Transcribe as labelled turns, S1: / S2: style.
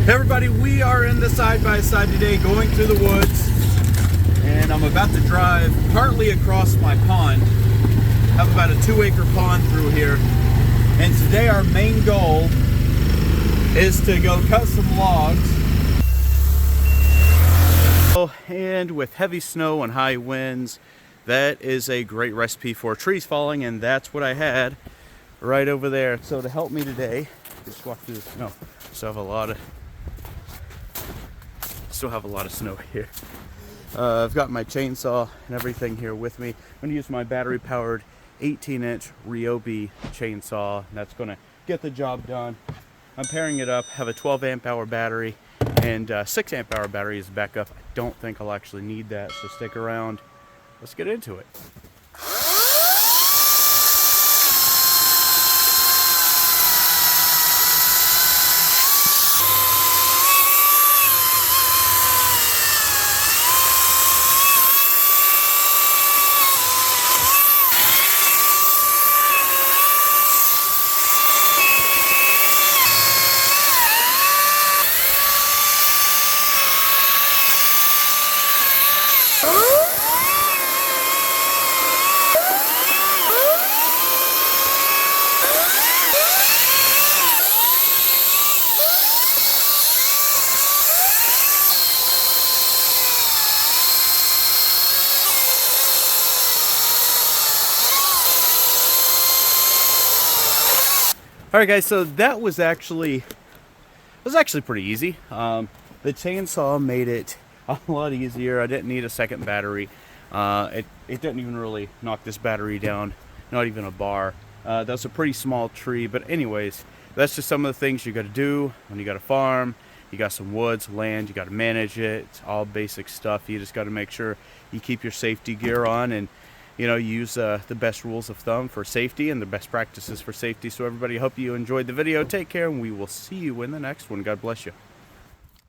S1: Hey everybody, we are in the side-by-side today going through the woods, and I'm about to drive partly across my pond. I have about a 2-acre pond through here, and today our main goal is to go cut some logs. And with heavy snow and high winds, that is a great recipe for trees falling, and that's what I had right over there. So to help me today, just walk through the snow. Still have a lot of snow here. I've got my chainsaw and everything here with me. I'm going to use my battery powered 18-inch Ryobi chainsaw. That's going to get the job done. I'm pairing it up, have a 12 amp hour battery and 6 amp hour battery as backup. I don't think I'll actually need that, so stick around. Let's get into it. All right, guys. So that was actually pretty easy. The chainsaw made it a lot easier. I didn't need a second battery. It didn't even really knock this battery down. Not even a bar. That's a pretty small tree, but anyways, that's just some of the things you got to do when you got a farm. You got some woods, land. You got to manage it. It's all basic stuff. You just got to make sure you keep your safety gear on and use the best rules of thumb for safety and the best practices for safety. So everybody, hope you enjoyed the video. Take care, and we will see you in the next one. God bless you.